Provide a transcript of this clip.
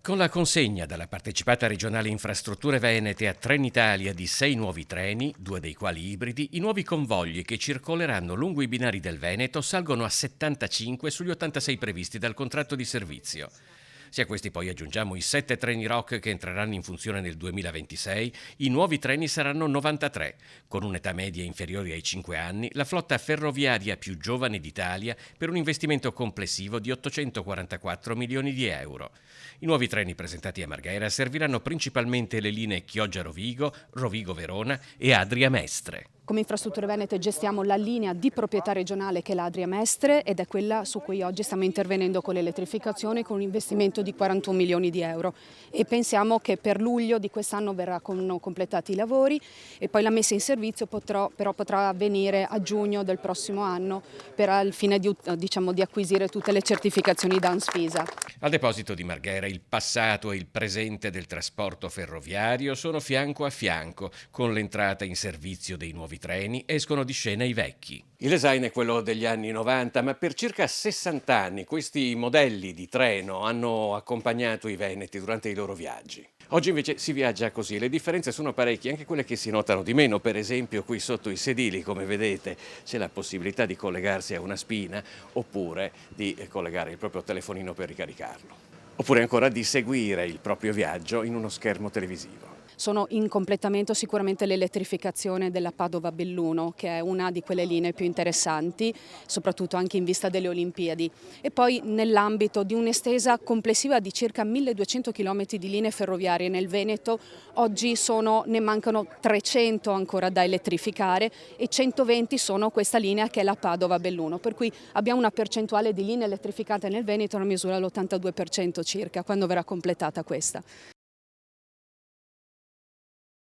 Con la consegna dalla partecipata regionale Infrastrutture Venete a Trenitalia di 6 nuovi treni, 2 dei quali ibridi, i nuovi convogli che circoleranno lungo i binari del Veneto salgono a 75 sugli 86 previsti dal contratto di servizio. Se a questi poi aggiungiamo i 7 treni ROC che entreranno in funzione nel 2026, i nuovi treni saranno 93. Con un'età media inferiore ai 5 anni, la flotta ferroviaria più giovane d'Italia per un investimento complessivo di 844 milioni di euro. I nuovi treni presentati a Marghera serviranno principalmente le linee Chioggia-Rovigo, Rovigo-Verona e Adria-Mestre. Come Infrastrutture Venete gestiamo la linea di proprietà regionale che è l'Adria Mestre ed è quella su cui oggi stiamo intervenendo con l'elettrificazione con un investimento di 41 milioni di euro e pensiamo che per luglio di quest'anno verranno completati i lavori e poi la messa in servizio però potrà avvenire a giugno del prossimo anno al fine di acquisire tutte le certificazioni da Anspisa. Al deposito di Marghera il passato e il presente del trasporto ferroviario sono fianco a fianco. Con l'entrata in servizio dei nuovi treni escono di scena i vecchi. Il design è quello degli anni 90, ma per circa 60 anni questi modelli di treno hanno accompagnato i veneti durante i loro viaggi. Oggi invece si viaggia così, le differenze sono parecchie, anche quelle che si notano di meno, per esempio qui sotto i sedili, come vedete, c'è la possibilità di collegarsi a una spina oppure di collegare il proprio telefonino per ricaricarlo, oppure ancora di seguire il proprio viaggio in uno schermo televisivo. Sono in completamento sicuramente l'elettrificazione della Padova-Belluno, che è una di quelle linee più interessanti, soprattutto anche in vista delle Olimpiadi. E poi nell'ambito di un'estesa complessiva di circa 1200 km di linee ferroviarie nel Veneto, oggi ne mancano 300 ancora da elettrificare e 120 sono questa linea che è la Padova-Belluno, per cui abbiamo una percentuale di linee elettrificate nel Veneto a misura l'82% circa, quando verrà completata questa.